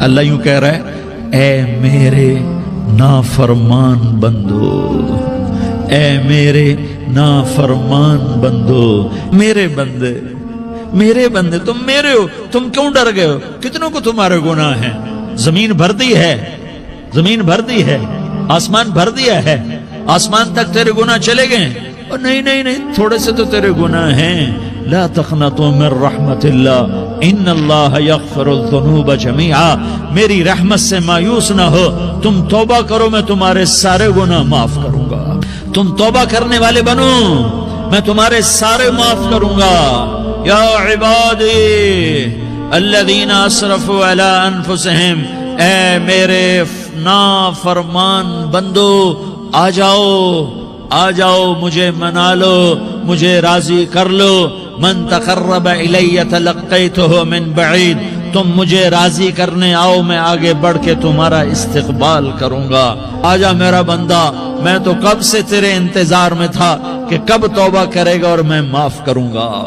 اللہ یوں کہہ رہا ہے اے میرے نافرمان بندو، اے میرے نافرمان بندو، میرے بندے تم میرے ہو، تم کیوں ڈر گئے ہو؟ کتنوں کو تمہارے گناہ ہیں؟ زمین بھر دی ہے، آسمان بھر دیا ہے، آسمان تک تیرے گناہ چلے گئے ہیں؟ اور نہیں تھوڑے سے تو تیرے گناہ ہیں۔ لا تقنطوا من رحمت اللہ ان اللہ یغفر الذنوب جميعا، میری رحمت سے مایوس نہ ہو، تم توبہ کرو میں تمہارے سارے گناہ معاف کروں گا۔ تم توبہ کرنے والے بنو، میں تمہارے سارے معاف کروں گا۔ یا عبادی الذین اسرفوا علی انفسہم، اے میرے نافرمان بندو آ جاؤ مجھے منا لو، مجھے راضی کر لو۔ من تقرب الی تلقیتہ من بعید، تم مجھے راضی کرنے آؤ، میں آگے بڑھ کے تمہارا استقبال کروں گا۔ آجا میرا بندہ، میں تو کب سے تیرے انتظار میں تھا کہ کب توبہ کرے گا اور میں معاف کروں گا۔